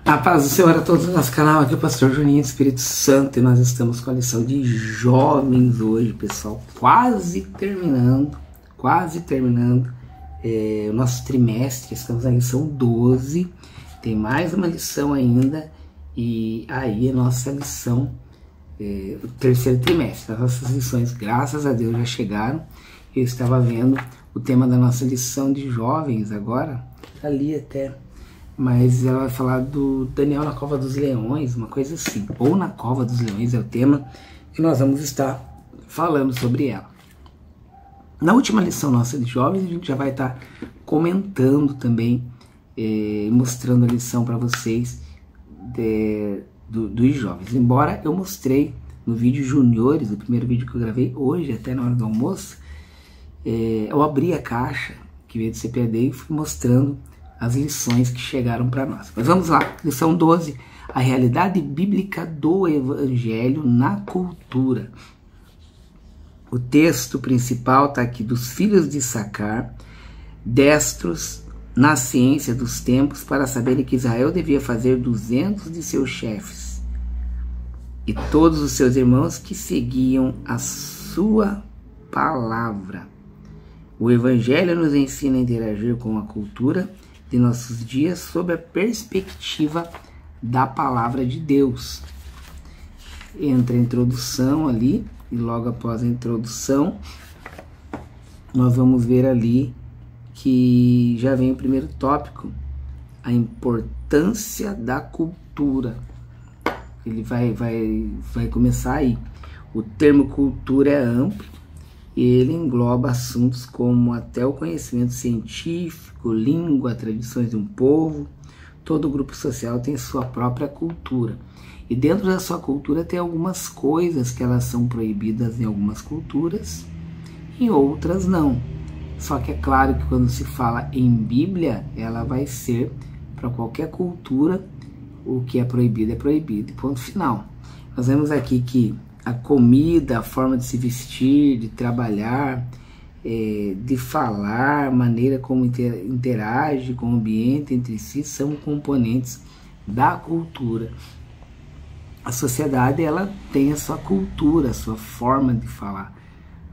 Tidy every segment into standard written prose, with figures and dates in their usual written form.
A paz do Senhor a todos do nosso canal, aqui é o Pastor Juninho Espírito Santo e nós estamos com a lição de jovens hoje, pessoal, quase terminando o nosso trimestre, estamos na lição 12, tem mais uma lição ainda e aí a nossa lição, o terceiro trimestre, as nossas lições, graças a Deus, já chegaram. Eu estava vendo o tema da nossa lição de jovens agora, ali até, mas ela vai falar do Daniel na Cova dos Leões, uma coisa assim, ou na Cova dos Leões é o tema, e nós vamos estar falando sobre ela. Na última lição nossa de jovens, a gente já vai estar comentando também, mostrando a lição para vocês dos jovens. Embora eu mostrei no vídeo juniores, o primeiro vídeo que eu gravei hoje, até na hora do almoço, eu abri a caixa que veio do CPAD e fui mostrando as lições que chegaram para nós. Mas vamos lá, lição 12, a realidade bíblica do Evangelho na cultura. O texto principal está aqui: dos filhos de Issacar, destros na ciência dos tempos, para saberem que Israel devia fazer 200 de seus chefes, e todos os seus irmãos que seguiam a sua palavra. O Evangelho nos ensina a interagir com a cultura de nossos dias sob a perspectiva da palavra de Deus. Entra a introdução ali, e logo após a introdução nós vamos ver ali que já vem o primeiro tópico, a importância da cultura. Ele vai começar aí. O termo cultura é amplo e ele engloba assuntos como até o conhecimento científico, língua, tradições de um povo. Todo grupo social tem sua própria cultura. E dentro da sua cultura tem algumas coisas que elas são proibidas em algumas culturas, em outras não. Só que é claro que quando se fala em Bíblia, ela vai ser para qualquer cultura, o que é proibido, e ponto final. Nós vemos aqui que a comida, a forma de se vestir, de trabalhar, de falar, a maneira como interage com o ambiente entre si, são componentes da cultura. A sociedade, ela tem a sua cultura, a sua forma de falar,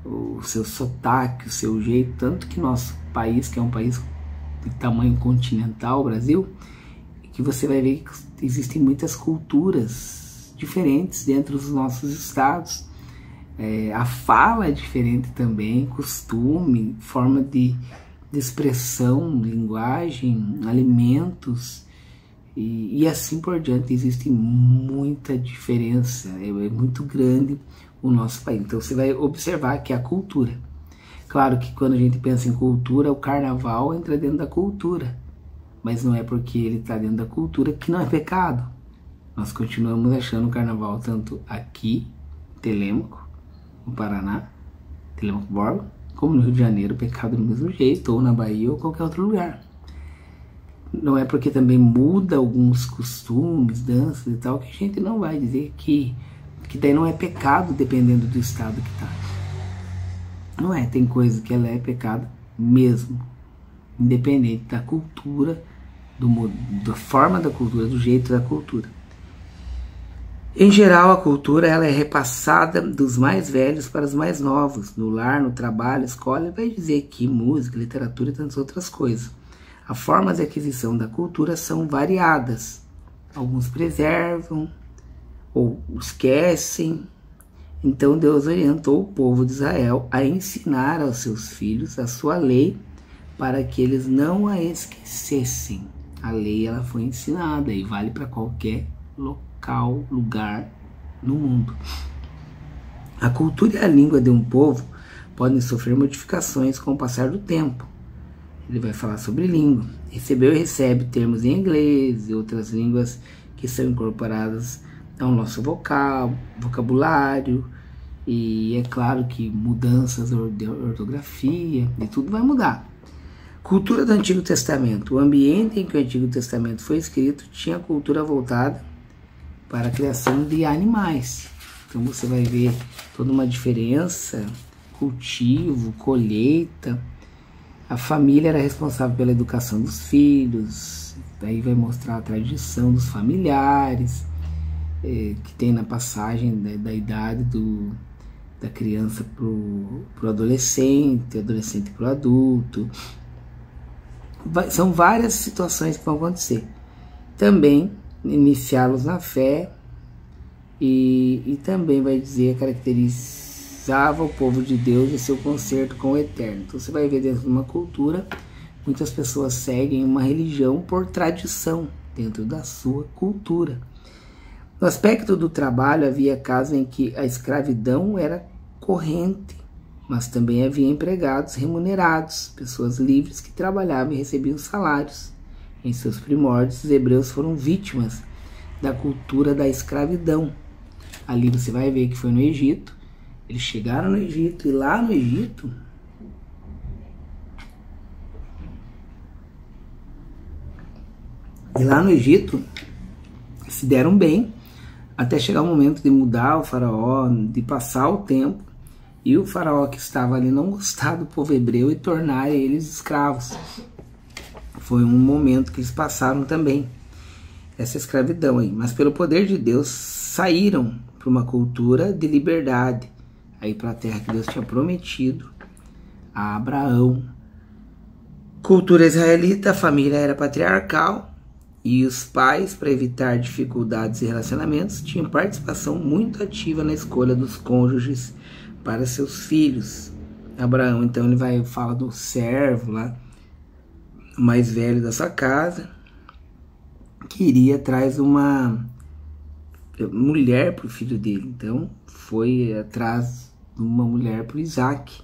o seu sotaque, o seu jeito, tanto que nosso país, que é um país de tamanho continental, o Brasil, que você vai ver que existem muitas culturas diferentes dentro dos nossos estados. A fala é diferente também, costume, forma de expressão, linguagem, alimentos e assim por diante. Existe muita diferença, é muito grande o nosso país. Então você vai observar que a cultura, claro que quando a gente pensa em cultura, o carnaval entra dentro da cultura, mas não é porque ele está dentro da cultura que não é pecado. Nós continuamos achando o carnaval tanto aqui, em Telêmaco, no Paraná, Telêmaco Borba, como no Rio de Janeiro, pecado do mesmo jeito, ou na Bahia, ou qualquer outro lugar. Não é porque também muda alguns costumes, danças e tal, que a gente não vai dizer que daí não é pecado, dependendo do estado que está. Não é, tem coisa que ela é pecado mesmo, independente da cultura, da forma da cultura, do jeito da cultura. Em geral, a cultura, ela é repassada dos mais velhos para os mais novos, no lar, no trabalho, escola, vai dizer que música, literatura e tantas outras coisas. As formas de aquisição da cultura são variadas. Alguns preservam ou esquecem. Então Deus orientou o povo de Israel a ensinar aos seus filhos a sua lei para que eles não a esquecessem. A lei, ela foi ensinada e vale para qualquer local, lugar no mundo. A cultura e a língua de um povo podem sofrer modificações com o passar do tempo. Ele vai falar sobre língua. Recebeu e recebe termos em inglês e outras línguas que são incorporadas ao nosso vocabulário. E é claro que mudanças de ortografia e tudo vai mudar. Cultura do Antigo Testamento. O ambiente em que o Antigo Testamento foi escrito tinha cultura voltada para a criação de animais. Então você vai ver toda uma diferença, cultivo, colheita. A família era responsável pela educação dos filhos, Daí vai mostrar a tradição dos familiares, que tem na passagem da idade da criança pro adolescente, adolescente pro adulto. São várias situações que vão acontecer. Também iniciá-los na fé, e também vai dizer, caracterizava o povo de Deus e seu concerto com o Eterno. Então você vai ver, dentro de uma cultura, muitas pessoas seguem uma religião por tradição, dentro da sua cultura. No aspecto do trabalho, havia casos em que a escravidão era corrente, mas também havia empregados remunerados, pessoas livres que trabalhavam e recebiam salários. Em seus primórdios, os hebreus foram vítimas da cultura da escravidão. Ali você vai ver que foi no Egito. Eles chegaram no Egito, e lá no Egito, se deram bem, até chegar o momento de mudar o faraó, de passar o tempo, e o faraó que estava ali não gostar do povo hebreu e tornar eles escravos. Foi um momento que eles passaram também, essa escravidão aí. Mas pelo poder de Deus, saíram para uma cultura de liberdade, aí para a terra que Deus tinha prometido a Abraão. Cultura israelita, a família era patriarcal, e os pais, para evitar dificuldades e relacionamentos, tinham participação muito ativa na escolha dos cônjuges para seus filhos. Abraão, então, ele fala do servo lá, o mais velho da sua casa, que iria atrás uma mulher para o filho dele. Então, foi atrás de uma mulher para o Isaac.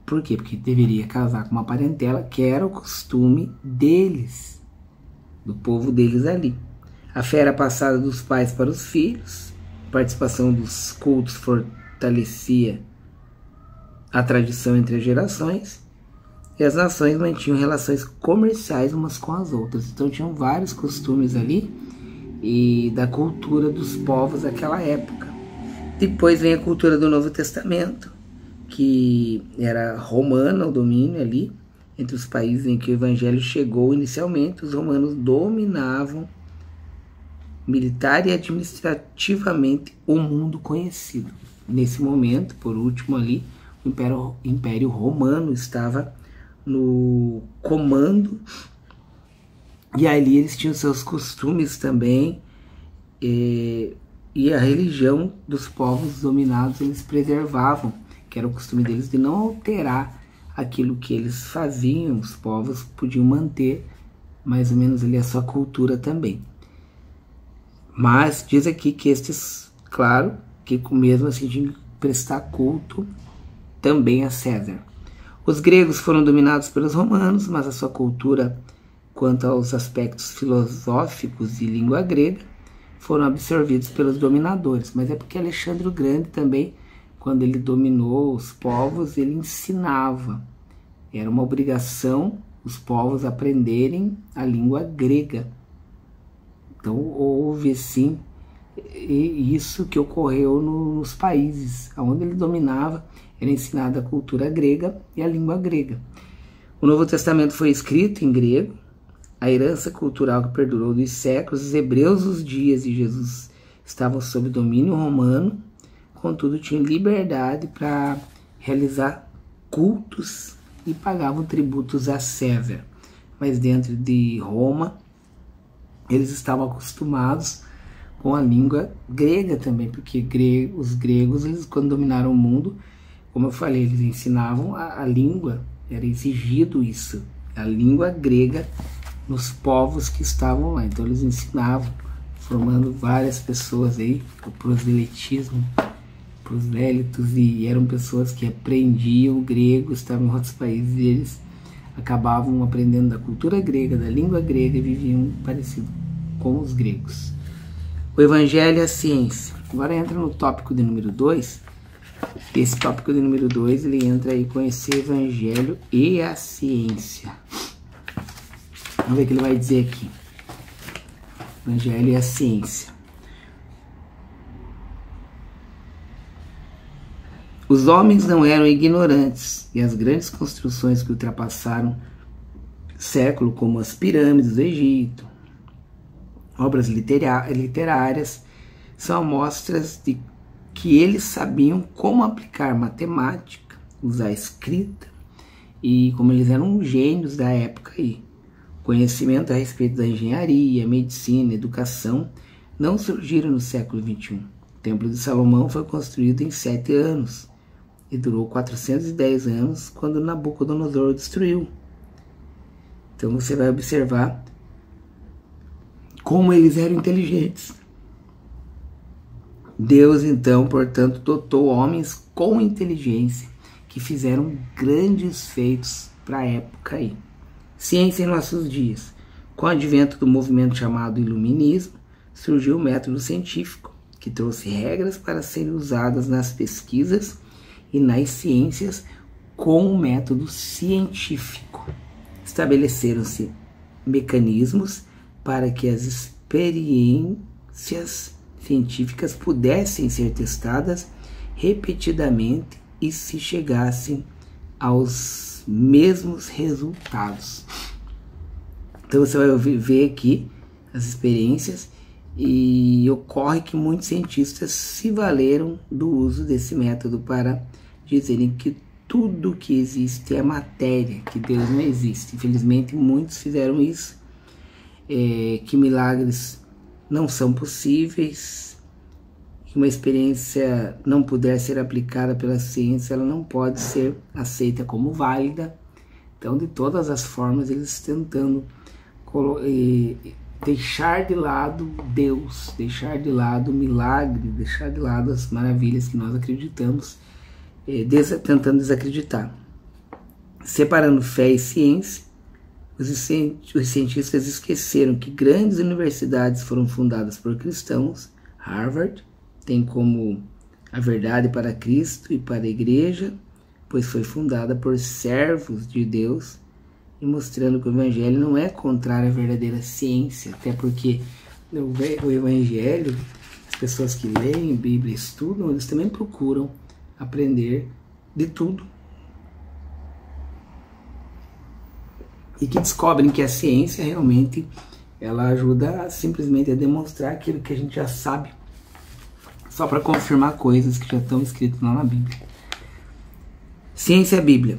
Por quê? Porque deveria casar com uma parentela, que era o costume deles, do povo deles ali. A fé era passada dos pais para os filhos, a participação dos cultos fortalecia a tradição entre as gerações, e as nações mantinham relações comerciais umas com as outras. Então tinham vários costumes ali, e da cultura dos povos daquela época. Depois vem a cultura do Novo Testamento, que era romana, o domínio ali. Entre os países em que o evangelho chegou inicialmente, os romanos dominavam militar e administrativamente o mundo conhecido. Nesse momento, por último ali, o Império Romano estava no comando, e ali eles tinham seus costumes também, e a religião dos povos dominados eles preservavam, que era o costume deles de não alterar aquilo que eles faziam. Os povos podiam manter mais ou menos ali a sua cultura também. Mas diz aqui que estes, claro, que mesmo assim tinham que prestar culto também a César. Os gregos foram dominados pelos romanos, mas a sua cultura, quanto aos aspectos filosóficos e língua grega, foram absorvidos pelos dominadores. Mas é porque Alexandre o Grande também, quando ele dominou os povos, ele ensinava. Era uma obrigação os povos aprenderem a língua grega. Então houve sim isso que ocorreu nos países onde ele dominava. Era ensinada a cultura grega e a língua grega. O Novo Testamento foi escrito em grego. A herança cultural que perdurou dos séculos, os hebreus dos dias de Jesus estavam sob domínio romano, contudo tinham liberdade para realizar cultos e pagavam tributos a César. Mas dentro de Roma, eles estavam acostumados com a língua grega também, porque os gregos, eles, quando dominaram o mundo, como eu falei, eles ensinavam a língua, era exigido isso, a língua grega nos povos que estavam lá. Então eles ensinavam, formando várias pessoas aí, o proselitismo, prosélitos, e eram pessoas que aprendiam grego, estavam em outros países, e eles acabavam aprendendo da cultura grega, da língua grega, e viviam parecido com os gregos. O Evangelho e a ciência. Agora entra no tópico de número 2. Esse tópico de número 2, ele entra aí, conhecer o Evangelho e a ciência. Vamos ver o que ele vai dizer aqui. Evangelho e a ciência. Os homens não eram ignorantes, e as grandes construções que ultrapassaram século, como as pirâmides do Egito, obras literárias, são amostras de que eles sabiam como aplicar matemática, usar a escrita, e como eles eram gênios da época aí. Conhecimento a respeito da engenharia, medicina, educação não surgiram no século XXI. O Templo de Salomão foi construído em 7 anos e durou 410 anos quando Nabucodonosor o destruiu. Então você vai observar como eles eram inteligentes. Deus, então, portanto, dotou homens com inteligência que fizeram grandes feitos para a época aí. Ciência em nossos dias. Com o advento do movimento chamado Iluminismo, surgiu o método científico, que trouxe regras para serem usadas nas pesquisas e nas ciências com o método científico. Estabeleceram-se mecanismos para que as experiências científicas pudessem ser testadas repetidamente e se chegassem aos mesmos resultados. Então você vai ver aqui as experiências e ocorre que muitos cientistas se valeram do uso desse método para dizerem que tudo que existe é matéria, que Deus não existe. Infelizmente muitos fizeram isso, que milagres não são possíveis, que uma experiência não puder ser aplicada pela ciência, ela não pode ser aceita como válida. Então, de todas as formas, eles tentando deixar de lado Deus, deixar de lado o milagre, deixar de lado as maravilhas que nós acreditamos, tentando desacreditar. Separando fé e ciência, os cientistas esqueceram que grandes universidades foram fundadas por cristãos. Harvard tem como a verdade para Cristo e para a igreja, pois foi fundada por servos de Deus, e mostrando que o evangelho não é contrário à verdadeira ciência, até porque o evangelho, as pessoas que leem Bíblia, estudam, eles também procuram aprender de tudo. E que descobrem que a ciência realmente ela ajuda simplesmente a demonstrar aquilo que a gente já sabe, só para confirmar coisas que já estão escritas lá na Bíblia. Ciência e Bíblia.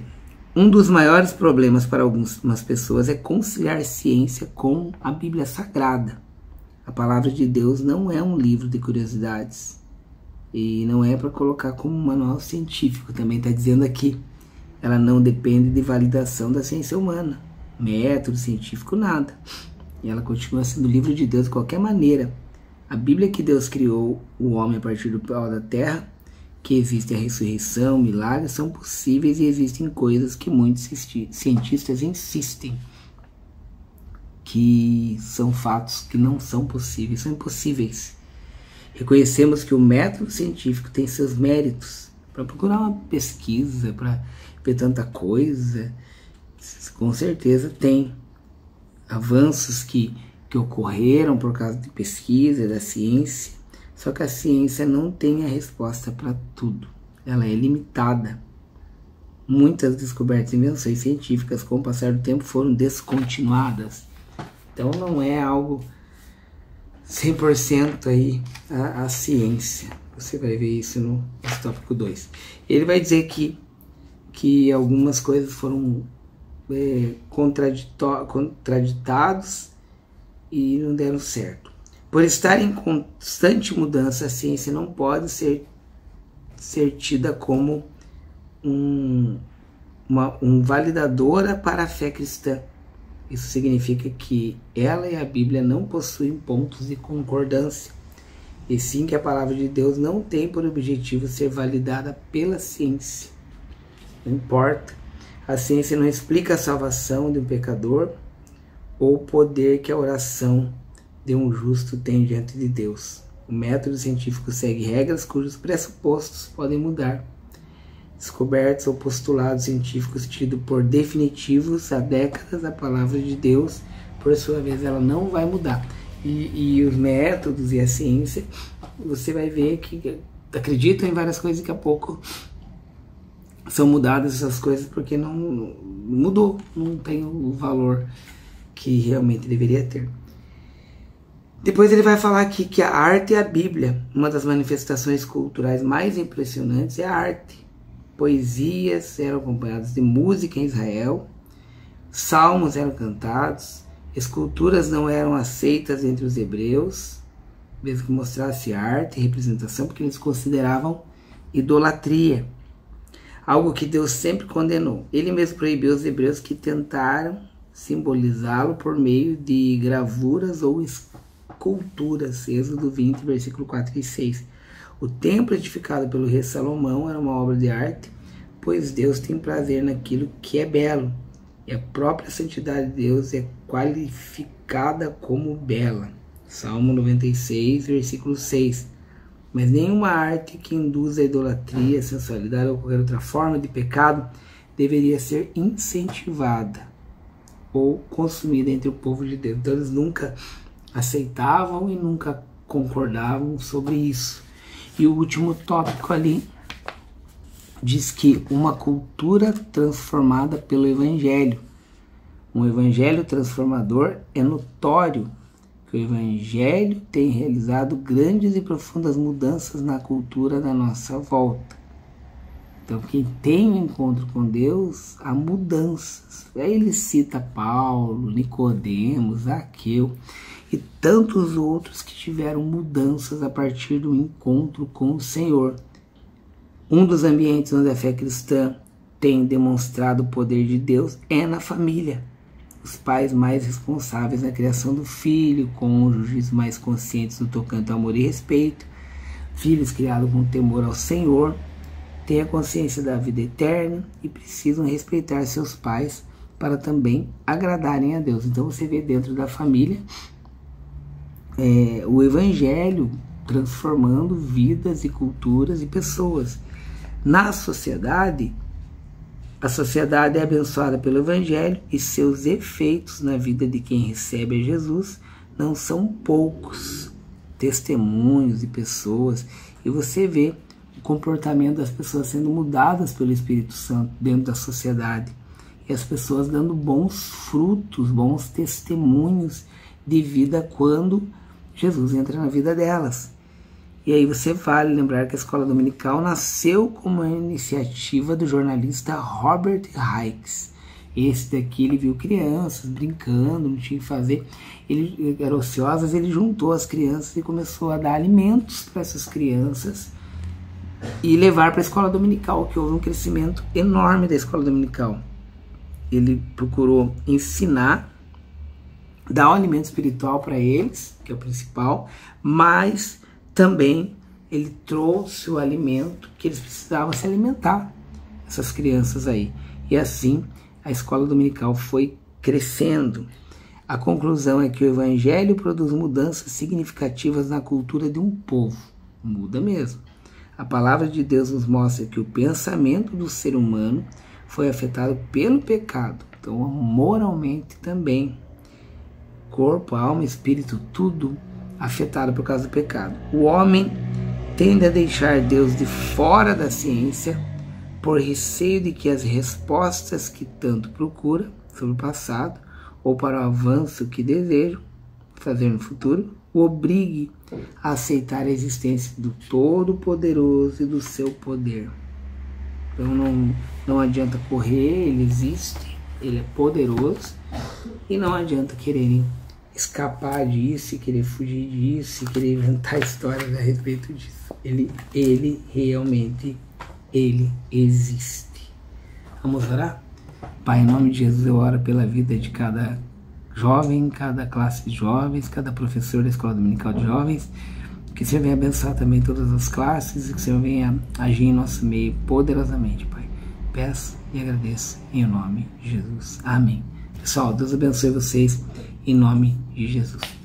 Um dos maiores problemas para algumas pessoas é conciliar ciência com a Bíblia Sagrada. A palavra de Deus não é um livro de curiosidades e não é para colocar como um manual científico. Também está dizendo aqui, ela não depende de validação da ciência humana, método científico, nada. E ela continua sendo o livro de Deus de qualquer maneira. A Bíblia que Deus criou o homem a partir do pó da terra, que existe a ressurreição, milagres são possíveis, e existem coisas que muitos cientistas insistem que são fatos que não são possíveis, são impossíveis. Reconhecemos que o método científico tem seus méritos. Para procurar uma pesquisa, para ver tanta coisa, com certeza tem avanços que ocorreram por causa de pesquisa, da ciência. Só que a ciência não tem a resposta para tudo. Ela é limitada. Muitas descobertas e invenções científicas, com o passar do tempo, foram descontinuadas. Então não é algo 100% aí a ciência. Você vai ver isso no tópico 2. Ele vai dizer que algumas coisas foram contraditados e não deram certo. Por estar em constante mudança, a ciência não pode ser tida como um validadora para a fé cristã. Isso significa que ela e a Bíblia não possuem pontos de concordância, e sim que a palavra de Deus não tem por objetivo ser validada pela ciência. Não importa. A ciência não explica a salvação de um pecador ou o poder que a oração de um justo tem diante de Deus. O método científico segue regras cujos pressupostos podem mudar. Descobertas ou postulados científicos tidos por definitivos há décadas, a palavra de Deus, por sua vez, ela não vai mudar. E os métodos e a ciência, você vai ver que acreditam em várias coisas, daqui a pouco são mudadas essas coisas porque não mudou, não tem o valor que realmente deveria ter. Depois ele vai falar aqui que a arte é a Bíblia. Uma das manifestações culturais mais impressionantes é a arte. Poesias eram acompanhadas de música em Israel, salmos eram cantados, esculturas não eram aceitas entre os hebreus, mesmo que mostrasse arte e representação, porque eles consideravam idolatria, algo que Deus sempre condenou. Ele mesmo proibiu os hebreus que tentaram simbolizá-lo por meio de gravuras ou esculturas. Êxodo 20, versículo 4 e 6. O templo edificado pelo rei Salomão era uma obra de arte, pois Deus tem prazer naquilo que é belo, e a própria santidade de Deus é qualificada como bela. Salmo 96, versículo 6. Mas nenhuma arte que induza a idolatria, sensualidade ou qualquer outra forma de pecado deveria ser incentivada ou consumida entre o povo de Deus. Então eles nunca aceitavam e nunca concordavam sobre isso. E o último tópico ali diz que uma cultura transformada pelo Evangelho. Um Evangelho transformador. É notório que o Evangelho tem realizado grandes e profundas mudanças na cultura da nossa volta. Então, quem tem um encontro com Deus, há mudanças. Aí ele cita Paulo, Nicodemos, Zaqueu e tantos outros que tiveram mudanças a partir do encontro com o Senhor. Um dos ambientes onde a fé cristã tem demonstrado o poder de Deus é na família. Os pais mais responsáveis na criação do filho, cônjuges mais conscientes no tocante ao amor e respeito, filhos criados com temor ao Senhor, têm a consciência da vida eterna e precisam respeitar seus pais para também agradarem a Deus. Então você vê dentro da família o Evangelho transformando vidas e culturas e pessoas. Na sociedade, a sociedade é abençoada pelo Evangelho e seus efeitos na vida de quem recebe a Jesus não são poucos testemunhos de pessoas. E você vê o comportamento das pessoas sendo mudadas pelo Espírito Santo dentro da sociedade. E as pessoas dando bons frutos, bons testemunhos de vida quando Jesus entra na vida delas. E aí você vale lembrar que a Escola Dominical nasceu como uma iniciativa do jornalista Robert Hicks. Esse daqui, ele viu crianças brincando, não tinha o que fazer. Ele era ociosas, ele juntou as crianças e começou a dar alimentos para essas crianças e levar para a Escola Dominical, que houve um crescimento enorme da Escola Dominical. Ele procurou ensinar, dar um alimento espiritual para eles, que é o principal, mas também ele trouxe o alimento que eles precisavam se alimentar, essas crianças aí. E assim a Escola Dominical foi crescendo. A conclusão é que o Evangelho produz mudanças significativas na cultura de um povo. Muda mesmo. A palavra de Deus nos mostra que o pensamento do ser humano foi afetado pelo pecado. Então, moralmente também. Corpo, alma, espírito, tudo afetado por causa do pecado. O homem tende a deixar Deus de fora da ciência por receio de que as respostas que tanto procura sobre o passado ou para o avanço que deseja fazer no futuro o obrigue a aceitar a existência do Todo-Poderoso e do seu poder. Então não adianta correr, ele existe, ele é poderoso e não adianta quererem escapar disso, e querer fugir disso, e querer inventar histórias a respeito disso. Ele realmente, ele existe. Vamos orar? Pai, em nome de Jesus, eu oro pela vida de cada jovem, cada classe de jovens, cada professor da Escola Dominical de Jovens, que o Senhor venha abençoar também todas as classes, e que o Senhor venha agir em nosso meio poderosamente, Pai. Peço e agradeço em nome de Jesus. Amém. Pessoal, Deus abençoe vocês em nome de Jesus.